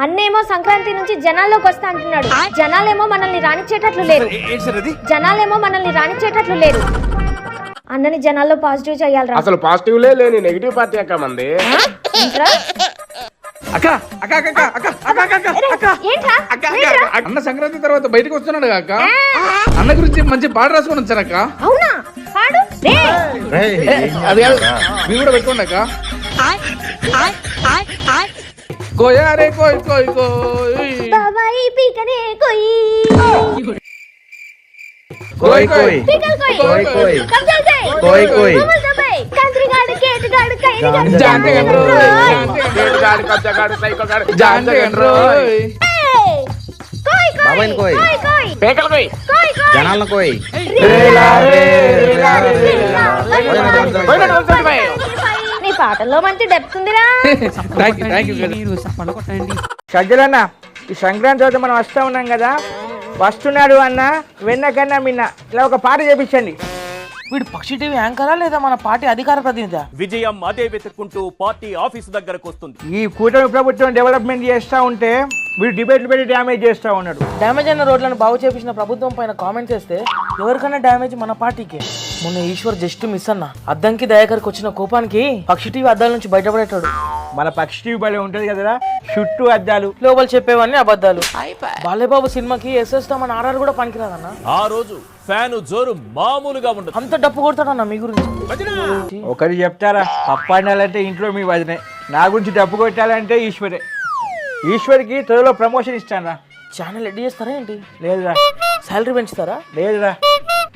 అన్నేమో సంక్రాంతి నుంచి జనాల్లోకి వస్తా అంటున్నాడు. జనాలేమో మనల్ని రానిచ్చేటట్లు లేరు. అన్నని జనాల్లో పాజిటివ్ చేయాలరా. అసలు పాజిటివ్ లేని నెగిటివ్ పార్టీ అక్క మంది. అన్న సంక్రాంతి తర్వాత బయటకు వస్తున్నాడు అక్క. అన్న గురించి మంచి పాట రాసుకొని వచ్చారు అక్క. అవునా? పాడు. అది మీరు కూడా పెట్టుకోండి అక్క. కోయారే కోయ్ కోయ్ కోయ్ బాబాయ్ పీకనే కోయ్ కోయ్ కోయ్ పీకల్ కోయ్ కోయ్ కోయ్ కబ్జల్ కోయ్ కోయ్ కోయ్ బొమ్మల్ దబాయ్ కంత్రిగాడు కేటగాడు కైని జాంటే గండ్రో కేటుగాడు కబ్జగాడు సైకోగాడు జాంటే గండ్రో కోయ్ బాబాయ్ కోయ్ కోయ్ పేకలు కోయ్ కోయ్ జనాలను కోయ్ నీ పాటల్లో మంచి డెప్త్ ఉందిరా. సజ్జలన్న, ఈ సంక్రాంతి రోజు మనం వస్తూ ఉన్నాం కదా, వస్తున్నాడు అన్న వెన్నకన్నా మిన్న ఇలా ఒక పాట చేపించండి. వీడు పక్షి టీవీ యాంకరా లేదా మన పార్టీ అధికార ప్రతినిధి? విజయం అదే వెతుక్కుంటూ పార్టీ ఆఫీసు దగ్గరకు వస్తుంది. ఈ కూటమి ప్రభుత్వం డెవలప్మెంట్ చేస్తూ ఉంటే వీడు డిబేట్లు పెట్టి డ్యామేజ్ చేస్తూ ఉన్నాడు. డ్యామేజ్ అయిన రోడ్లను బాగు చేపించిన ప్రభుత్వం పైన కామెంట్ చేస్తే ఎవరికైనా డ్యామేజ్ మన పార్టీకి. మొన్న ఈశ్వర్ జస్ట్ మిస్ అన్న అద్దంకి దయాకర్కి వచ్చిన కోపానికి పక్షి టీవీ అద్దాల నుంచి బయటపడేటాడు. మన పక్షి టీవీ బలే ఉంటుంది కదరా, చుట్టూ అద్దాలు, లోపల చెప్పేవన్నీ అబద్ధాలు. బాలేబాబు సినిమాకి ఎస్ఎస్ మన ఆర్ఆర్ కూడా పనికిరాదన్న. ఆ రోజు ఫ్యాను జోరు మామూలుగా ఉండదు. అంత డప్పు కొడతాడన్న మీ గురించి. ఒకటి చెప్తారా, పప్పాడాలంటే ఇంట్లో మీ వదినే, నా గురించి డబ్బు కొట్టాలంటే ఈశ్వరే. ఈశ్వర్కి త్వరలో ప్రమోషన్ ఇస్తాను రా. ఛానల్ ఎడ్ చేస్తారా ఏంటి? లేదురా. శాలరీ పెంచుతారా? లేదురా.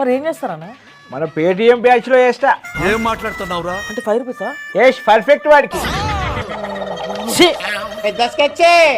మరి ఏం చేస్తారన్న? మన పేటిఎం బ్యాచ్ లో వేస్తా. ఏం మాట్లాడుతున్నావురా? అంటే 5 రూపీసా? పర్ఫెక్ట్ వాడికి.